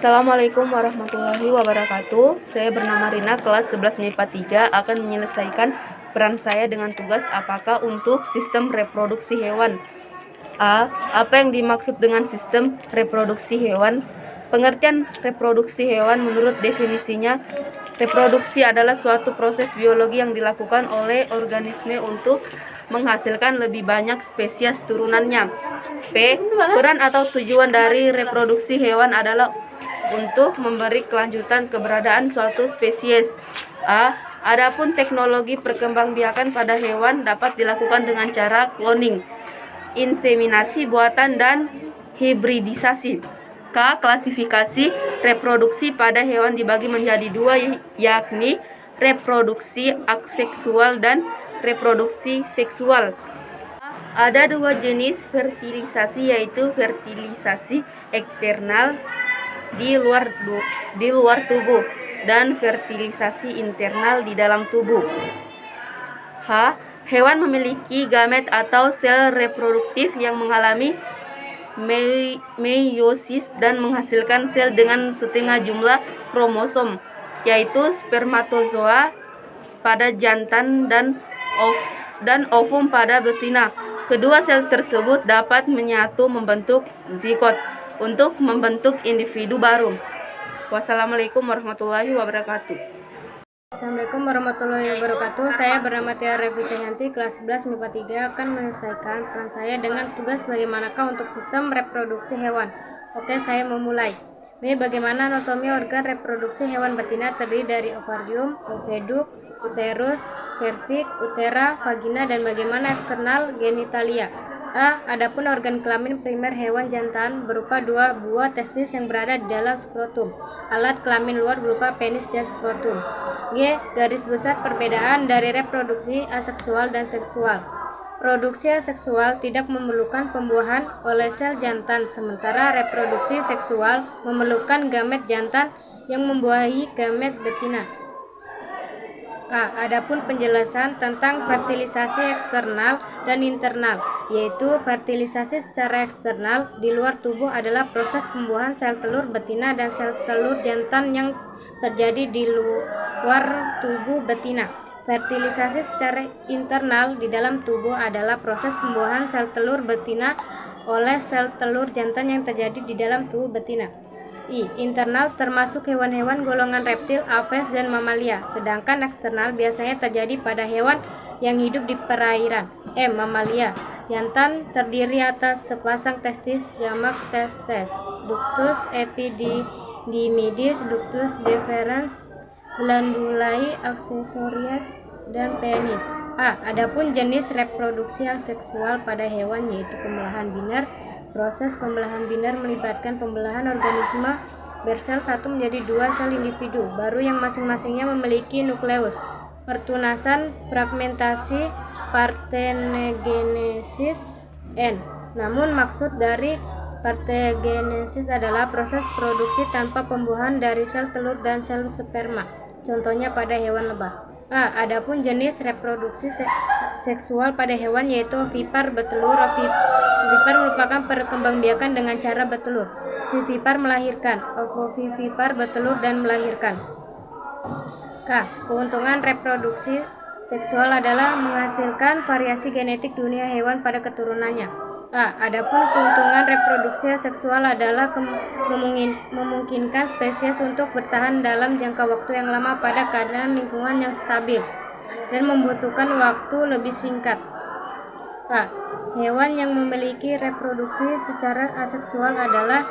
Assalamualaikum warahmatullahi wabarakatuh. Saya bernama Rina, kelas 11 MIPA 3, akan menyelesaikan peran saya dengan tugas apakah untuk sistem reproduksi hewan. A. Apa yang dimaksud dengan sistem reproduksi hewan? Pengertian reproduksi hewan menurut definisinya, reproduksi adalah suatu proses biologi yang dilakukan oleh organisme untuk menghasilkan lebih banyak spesies turunannya. P. Peran atau tujuan dari reproduksi hewan adalah untuk memberi kelanjutan keberadaan suatu spesies. A. Adapun teknologi perkembangbiakan pada hewan dapat dilakukan dengan cara cloning, inseminasi buatan, dan hibridisasi. K. Klasifikasi reproduksi pada hewan dibagi menjadi dua, yakni reproduksi aseksual dan reproduksi seksual. Ada dua jenis fertilisasi, yaitu fertilisasi eksternal di luar tubuh dan fertilisasi internal di dalam tubuh. H. Hewan memiliki gamet atau sel reproduktif yang mengalami meiosis dan menghasilkan sel dengan setengah jumlah kromosom, yaitu spermatozoa pada jantan dan ovum pada betina. Kedua sel tersebut dapat menyatu membentuk zigot untuk membentuk individu baru. Wassalamualaikum warahmatullahi wabarakatuh. Assalamualaikum warahmatullahi wabarakatuh. Saya bernama Tiara Revi Cahyanti, kelas 11 MIPA 3, akan menyelesaikan peran saya dengan tugas bagaimanakah untuk sistem reproduksi hewan. Oke, saya memulai. B. Bagaimana anatomi organ reproduksi hewan betina terdiri dari ovarium, oviduk, uterus, cervix, utera, vagina, dan bagaimana eksternal genitalia. A. Adapun organ kelamin primer hewan jantan berupa dua buah testis yang berada di dalam skrotum. Alat kelamin luar berupa penis dan skrotum. G. Garis besar perbedaan dari reproduksi aseksual dan seksual. Produksi aseksual tidak memerlukan pembuahan oleh sel jantan, sementara reproduksi seksual memerlukan gamet jantan yang membuahi gamet betina. A. Adapun penjelasan tentang fertilisasi eksternal dan internal, yaitu fertilisasi secara eksternal di luar tubuh adalah proses pembuahan sel telur betina dan sel telur jantan yang terjadi di luar tubuh betina. Fertilisasi secara internal di dalam tubuh adalah proses pembuahan sel telur betina oleh sel telur jantan yang terjadi di dalam tubuh betina. I. Internal termasuk hewan-hewan golongan reptil, aves, dan mamalia, sedangkan eksternal biasanya terjadi pada hewan yang hidup di perairan. M. Mamalia. Jantan terdiri atas sepasang testis, jamak testes, ductus epididymidis, ductus deferens, glandulae accessorias, dan penis. A. Adapun jenis reproduksi aseksual pada hewan yaitu pembelahan biner. Proses pembelahan biner melibatkan pembelahan organisme bersel satu menjadi dua sel individu baru yang masing-masingnya memiliki nukleus. Pertunasan, fragmentasi, parthenogenesis, N. Namun maksud dari parthenogenesis adalah proses produksi tanpa pembuahan dari sel telur dan sel sperma, contohnya pada hewan lebah. A. Adapun jenis reproduksi seksual pada hewan yaitu ovipar bertelur. Ovipar merupakan perkembangbiakan dengan cara bertelur. Vivipar melahirkan. Ovovivipar bertelur dan melahirkan. K. Keuntungan reproduksi seksual adalah menghasilkan variasi genetik dunia hewan pada keturunannya. A. Adapun keuntungan reproduksi seksual adalah memungkinkan spesies untuk bertahan dalam jangka waktu yang lama pada keadaan lingkungan yang stabil dan membutuhkan waktu lebih singkat. A. Hewan yang memiliki reproduksi secara aseksual adalah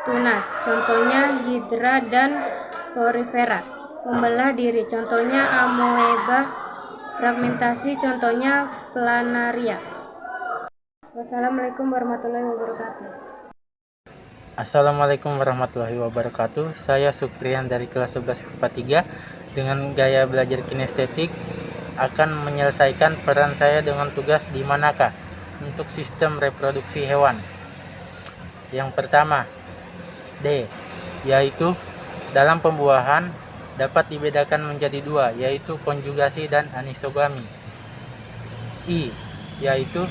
tunas, contohnya hidra dan porifera. Membelah diri, contohnya amoeba. Fragmentasi, contohnya planaria. Wassalamualaikum warahmatullahi wabarakatuh. Assalamualaikum warahmatullahi wabarakatuh. Saya Sukrian dari kelas 11 MIPA 3 dengan gaya belajar kinestetik akan menyelesaikan peran saya dengan tugas di manakah untuk sistem reproduksi hewan. Yang pertama, D, yaitu dalam pembuahan dapat dibedakan menjadi dua, yaitu konjugasi dan anisogami. I, yaitu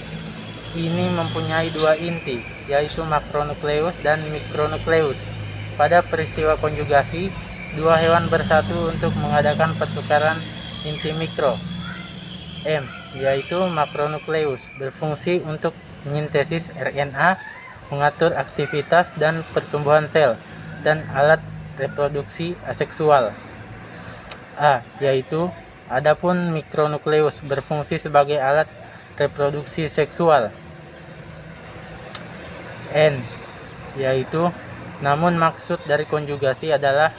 ini mempunyai dua inti, yaitu makronukleus dan mikronukleus. pada peristiwa konjugasi, dua hewan bersatu untuk mengadakan pertukaran inti mikro. M, yaitu makronukleus, berfungsi untuk menyintesis RNA, mengatur aktivitas dan pertumbuhan sel, dan alat reproduksi aseksual. A, yaitu adapun mikronukleus, berfungsi sebagai alat reproduksi seksual. N, yaitu namun maksud dari konjugasi adalah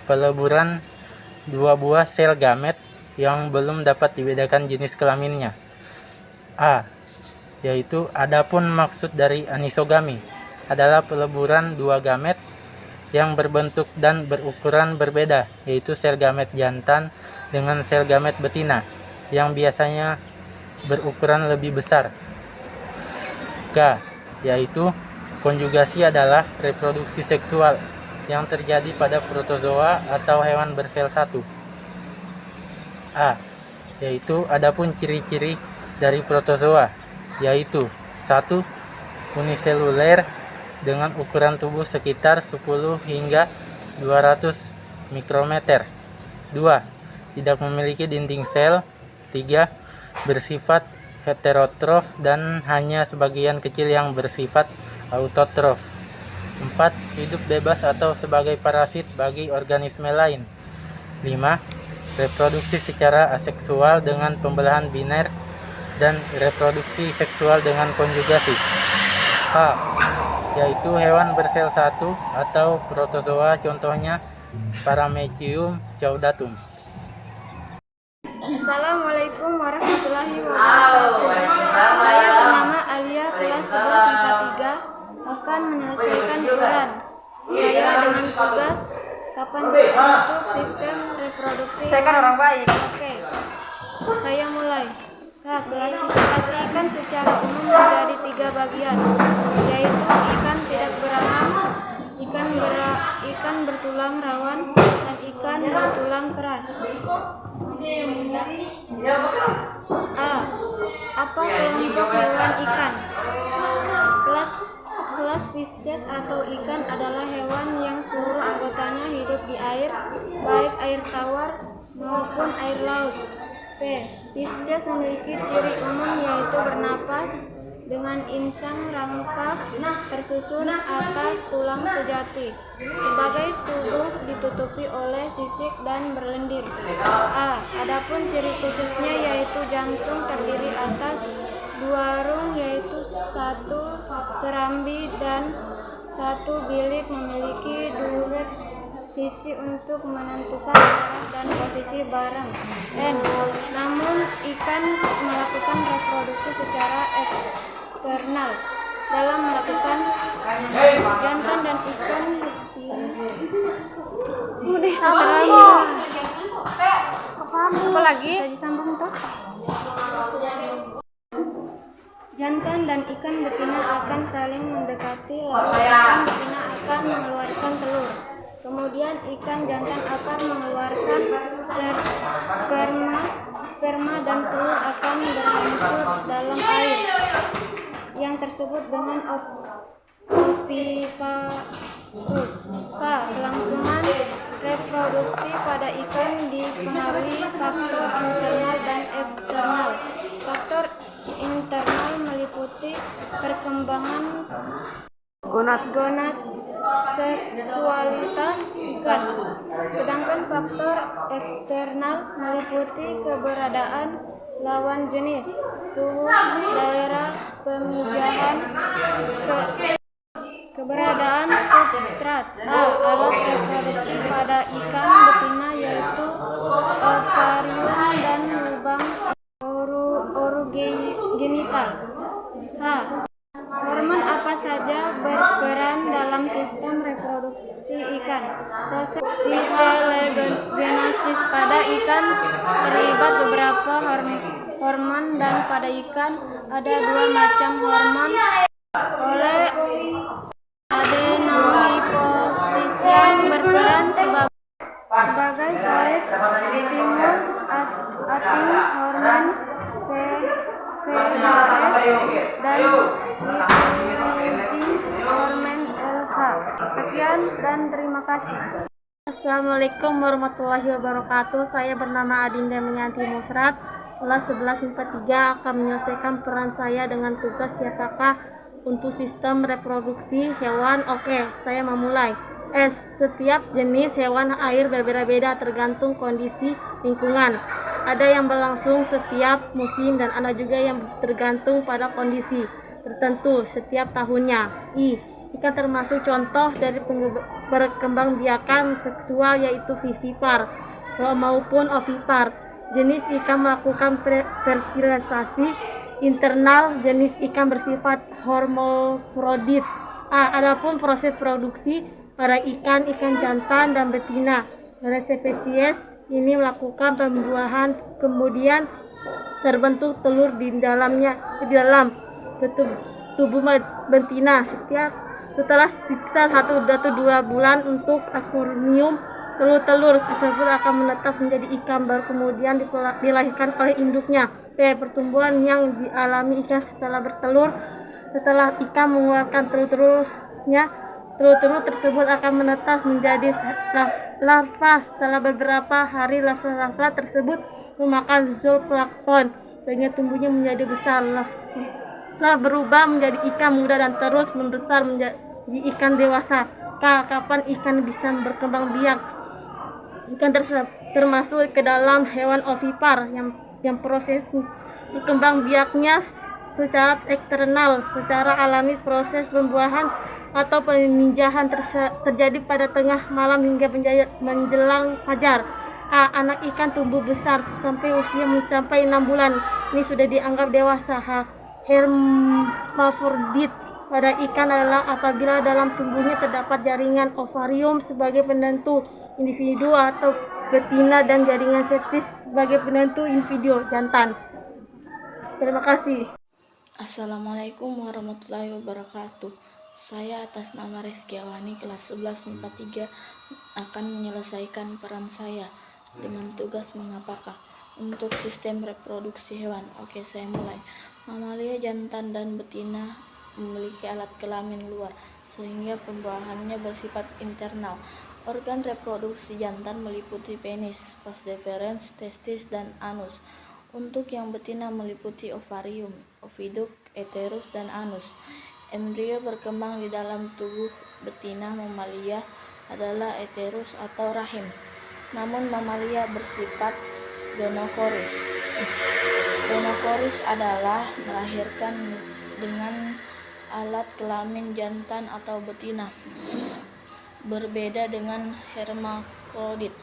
peleburan dua buah sel gamet yang belum dapat dibedakan jenis kelaminnya. A, yaitu adapun maksud dari anisogami adalah peleburan dua gamet yang berbentuk dan berukuran berbeda, yaitu sel gamet jantan dengan sel gamet betina yang biasanya berukuran lebih besar. K, yaitu konjugasi adalah reproduksi seksual yang terjadi pada protozoa atau hewan bersel satu. A, yaitu adapun ciri-ciri dari protozoa, yaitu 1. Uniseluler dengan ukuran tubuh sekitar 10 hingga 200 mikrometer. 2. Tidak memiliki dinding sel. 3. Bersifat heterotrof dan hanya sebagian kecil yang bersifat autotrof. 4. Hidup bebas atau sebagai parasit bagi organisme lain. 5. Reproduksi secara aseksual dengan pembelahan biner dan reproduksi seksual dengan konjugasi. H, yaitu hewan bersel satu atau protozoa, contohnya Paramecium caudatum. Assalamualaikum warahmatullahi wabarakatuh. Saya bernama Alia, kelas 11 MIPA 3, akan menyelesaikan peran saya dengan tugas kapan untuk sistem reproduksi. Saya kan orang baik. Oke, saya mulai. Nah, klasifikasikan secara umum menjadi 3 bagian, yaitu ikan tidak berahang, ikan bertulang rawan, dan ikan bertulang keras. A. Apa kelompok hewan ikan? Kelas Pisces atau ikan adalah hewan yang seluruh anggotanya hidup di air, baik air tawar maupun air laut. P. Pisces memiliki ciri umum yaitu bernapas dengan insang rangka tersusun atas tulang sejati, sebagai tubuh ditutupi oleh sisik dan berlendir. A. Adapun ciri khususnya yaitu jantung terdiri atas 2 rung, yaitu 1 serambi dan 1 bilik, memiliki duret sisi untuk menentukan arah dan posisi barang. N. Namun ikan melakukan reproduksi secara eksternal dalam melakukan jantan dan ikan betina. Setelah apa lagi? Bisa disambung toh? Jantan dan ikan betina akan saling mendekati, lalu ikan betina akan mengeluarkan telur. Kemudian ikan jantan akan mengeluarkan sperma dan telur akan berhancur dalam air yang tersebut dengan oviparous. K. Kelangsungan reproduksi pada ikan dipengaruhi faktor internal dan eksternal. Faktor internal meliputi perkembangan gonad seksualitas ikan, sedangkan faktor eksternal meliputi keberadaan lawan jenis, suhu, daerah pemijahan, keberadaan substrat. A. Alat reproduksi pada ikan betina yaitu ovarium dan lubang orogenital. H. Hormon apa saja berperan dalam sistem reproduksi ikan? Proses fitogenosis pada ikan terlibat beberapa hormon, dan pada ikan ada 2 macam hormon, oleh adenohiposis yang berperan sebagai stimul acting hormon VHS dan luteinizing hormon LH. Sekian dan terima kasih. Assalamualaikum warahmatullahi wabarakatuh. Saya bernama Adinda Menyanti Musrat, kelas 11 MIPA 3 akan menyelesaikan peran saya dengan tugas siapakah untuk sistem reproduksi hewan. Oke, saya memulai. Setiap jenis hewan air berbeda-beda tergantung kondisi lingkungan. Ada yang berlangsung setiap musim dan ada juga yang tergantung pada kondisi tertentu setiap tahunnya. Ikan termasuk contoh dari perkembangbiakan seksual yaitu vivipar maupun ovipar. Jenis ikan melakukan fertilisasi internal. Jenis ikan bersifat hermafrodit. Adapun proses produksi pada ikan jantan dan betina. Pada spesies ini melakukan pembuahan kemudian terbentuk telur di dalam tubuh betina. Setelah sekitar 1-2 bulan untuk akuarium, telur-telur tersebut akan menetas menjadi ikan baru kemudian dilahirkan oleh induknya. Pertumbuhan yang dialami ikan setelah bertelur. Setelah ikan mengeluarkan telur-telurnya, telur-telur tersebut akan menetas menjadi larva. Setelah beberapa hari larva tersebut memakan zooplankton sehingga tumbuhnya menjadi besar. Setelah berubah menjadi ikan muda dan terus membesar menjadi ikan dewasa. Kapan ikan bisa berkembang biak? Ikan termasuk ke dalam hewan ovipar yang proses berkembang biaknya secara eksternal, secara alami. Proses pembuahan atau peminjahan terjadi pada tengah malam hingga menjelang fajar. Anak ikan tumbuh besar sampai usia mencapai 6 bulan. Ini sudah dianggap dewasa. Hermafrodit pada ikan adalah apabila dalam tubuhnya terdapat jaringan ovarium sebagai penentu individu atau betina dan jaringan septis sebagai penentu individu jantan. Terima kasih. Assalamualaikum warahmatullahi wabarakatuh. Saya atas nama Rizky Awani kelas 11 MIPA 3 akan menyelesaikan peran saya dengan tugas mengapakah untuk sistem reproduksi hewan. Oke, saya mulai. Mamalia jantan dan betina memiliki alat kelamin luar sehingga pembuahannya bersifat internal. Organ reproduksi jantan meliputi penis, vas deferens, testis, dan anus. Untuk yang betina meliputi ovarium, oviduk, uterus, dan anus. Embrio berkembang di dalam tubuh betina mamalia adalah uterus atau rahim. Namun mamalia bersifat gonokoris. Gonokoris adalah melahirkan dengan alat kelamin jantan atau betina, berbeda dengan hermafrodit.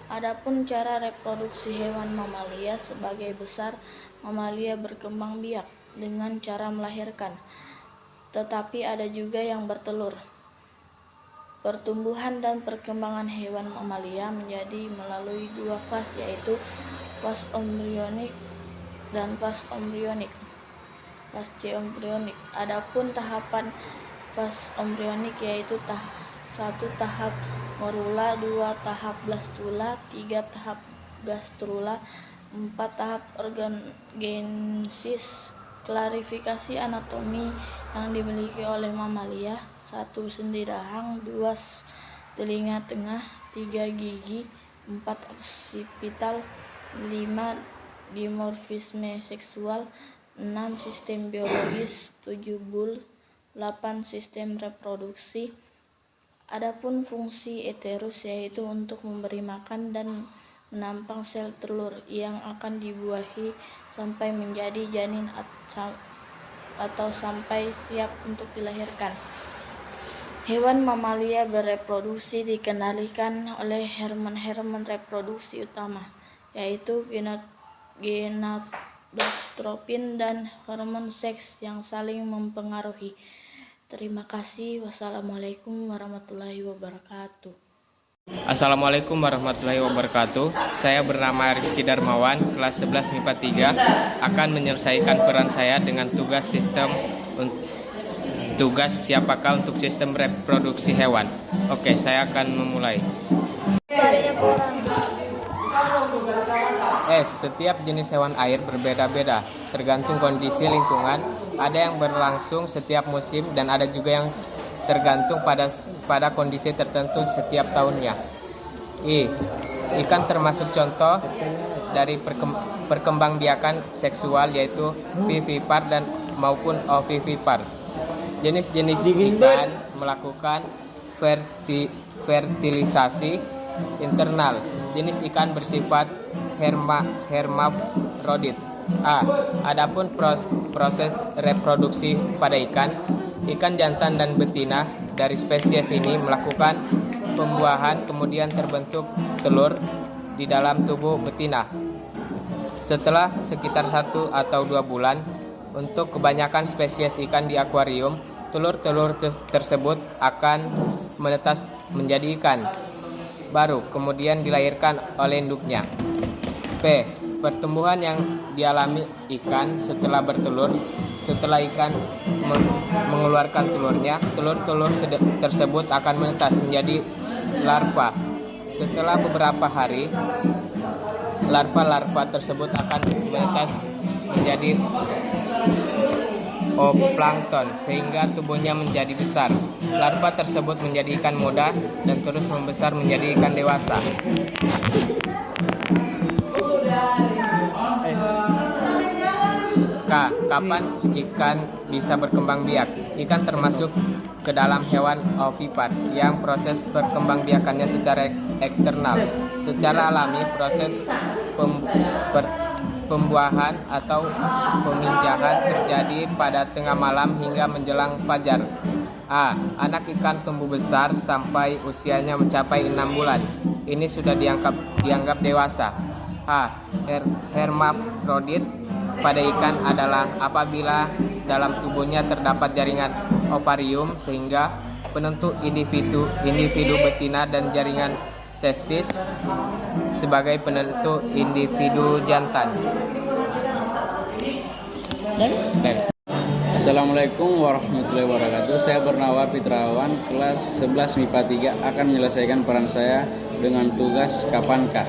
Adapun cara reproduksi hewan mamalia, sebagai besar mamalia berkembang biak dengan cara melahirkan, tetapi ada juga yang bertelur. Pertumbuhan dan perkembangan hewan mamalia menjadi melalui 2 fase, yaitu fase embrionik dan fase embrionik. Fase embrionik. Adapun tahapan fase embrionik yaitu 1 tahap morula, 2 tahap blastula, 3 tahap gastrula, 4 tahap organogenesis. Klarifikasi anatomi yang dimiliki oleh mamalia: 1 sendi rahang, 2 telinga tengah, 3 gigi, 4 oksipital, 5 dimorfisme seksual, 6 sistem biologis, 7 bul, 8 sistem reproduksi. Adapun fungsi uterus yaitu untuk memberi makan dan menampang sel telur yang akan dibuahi sampai menjadi janin atau sampai siap untuk dilahirkan. Hewan mamalia bereproduksi dikendalikan oleh hormon-hormon reproduksi utama, yaitu gonadotropin dan hormon seks yang saling mempengaruhi. Terima kasih. Wassalamualaikum warahmatullahi wabarakatuh. Assalamualaikum warahmatullahi wabarakatuh. Saya bernama Rizky Darmawan, kelas 11 MIPA 3, akan menyelesaikan peran saya dengan tugas siapakah untuk sistem reproduksi hewan. Oke, saya akan memulai. Setiap jenis hewan air berbeda-beda, tergantung kondisi lingkungan. Ada yang berlangsung setiap musim dan ada juga yang tergantung pada kondisi tertentu setiap tahunnya. Ikan termasuk contoh dari perkembangbiakan seksual, yaitu vivipar dan maupun ovivipar. Jenis-jenis ikan melakukan fertilisasi internal. Jenis ikan bersifat hermafrodit. Adapun proses reproduksi pada ikan jantan dan betina dari spesies ini melakukan pembuahan, kemudian terbentuk telur di dalam tubuh betina. Setelah sekitar 1 atau 2 bulan, untuk kebanyakan spesies ikan di akuarium, telur-telur tersebut akan menetas menjadi ikan baru, kemudian dilahirkan oleh induknya. Pertumbuhan yang dialami ikan setelah bertelur. Setelah ikan mengeluarkan telurnya, telur-telur tersebut akan menetas menjadi larva. Setelah beberapa hari, larva-larva tersebut akan menetas menjadi zooplankton sehingga tubuhnya menjadi besar. Larva tersebut menjadi ikan muda dan terus membesar menjadi ikan dewasa. Kapan ikan bisa berkembang biak? Ikan termasuk ke dalam hewan ovipar yang proses perkembangbiakannya secara eksternal. Secara alami, proses pembuahan atau peminjahan terjadi pada tengah malam hingga menjelang fajar. Anak ikan tumbuh besar sampai usianya mencapai 6 bulan. Ini sudah dianggap dewasa. Hermafrodit pada ikan adalah apabila dalam tubuhnya terdapat jaringan ovarium sehingga penentu individu betina dan jaringan testis sebagai penentu individu jantan. Assalamualaikum warahmatullahi wabarakatuh. Saya Bernawa Fitrawan, kelas 11 MIPA 3 akan menyelesaikan peran saya dengan tugas kapankah.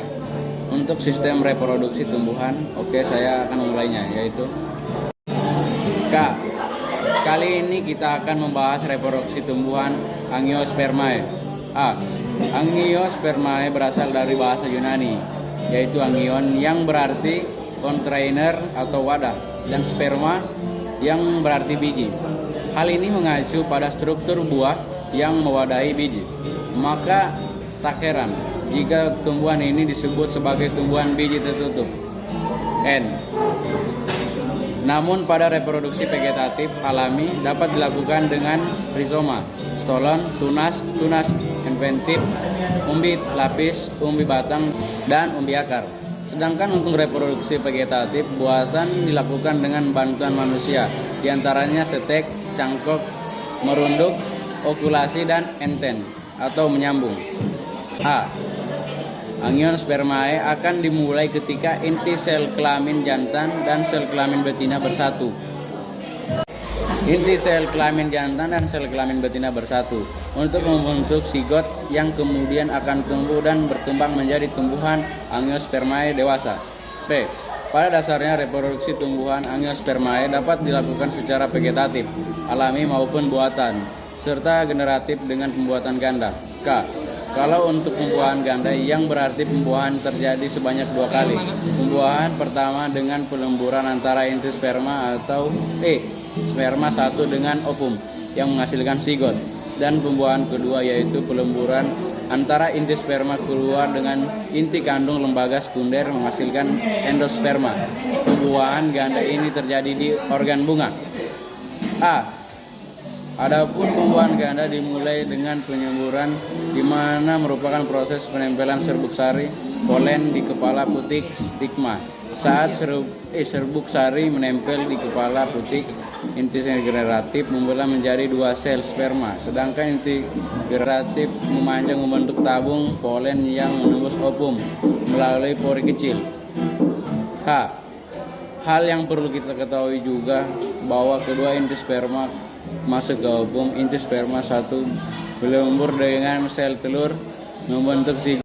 Untuk sistem reproduksi tumbuhan, saya akan mulainya, yaitu kali ini kita akan membahas reproduksi tumbuhan Angiospermae. Angiospermae berasal dari bahasa Yunani, yaitu angion yang berarti container atau wadah, dan sperma yang berarti biji. Hal ini mengacu pada struktur buah yang mewadahi biji. Maka tak heran jika tumbuhan ini disebut sebagai tumbuhan biji tertutup. Namun pada reproduksi vegetatif alami dapat dilakukan dengan rizoma, stolon, tunas inventif, umbi lapis, umbi batang, dan umbi akar. Sedangkan untuk reproduksi vegetatif buatan dilakukan dengan bantuan manusia, diantaranya setek, cangkok, merunduk, okulasi, dan enten atau menyambung. Angiospermae akan dimulai ketika inti sel kelamin jantan dan sel kelamin betina bersatu. Inti sel kelamin jantan dan sel kelamin betina bersatu untuk membentuk zigot yang kemudian akan tumbuh dan berkembang menjadi tumbuhan Angiospermae dewasa. Pada dasarnya reproduksi tumbuhan Angiospermae dapat dilakukan secara vegetatif, alami maupun buatan, serta generatif dengan pembuatan ganda. Kalau untuk pembuahan ganda yang berarti pembuahan terjadi sebanyak 2 kali. Pembuahan pertama dengan pelemburan antara inti sperma atau sperma satu dengan ovum yang menghasilkan zigot, dan pembuahan kedua yaitu pelemburan antara inti sperma keluar dengan inti kandung lembaga sekunder menghasilkan endosperma. Pembuahan ganda ini terjadi di organ bunga. Adapun pembuahan ganda dimulai dengan penyemburan, di mana merupakan proses penempelan serbuk sari polen di kepala putik stigma. Saat serbuk sari menempel di kepala putik, inti generatif membelah menjadi 2 sel sperma, sedangkan inti generatif memanjang membentuk tabung polen yang menembus ovum melalui pori kecil. Hal yang perlu kita ketahui juga bahwa kedua inti sperma masuk ke ovum, inti sperma satu berlembur dengan sel telur membentuk zigot.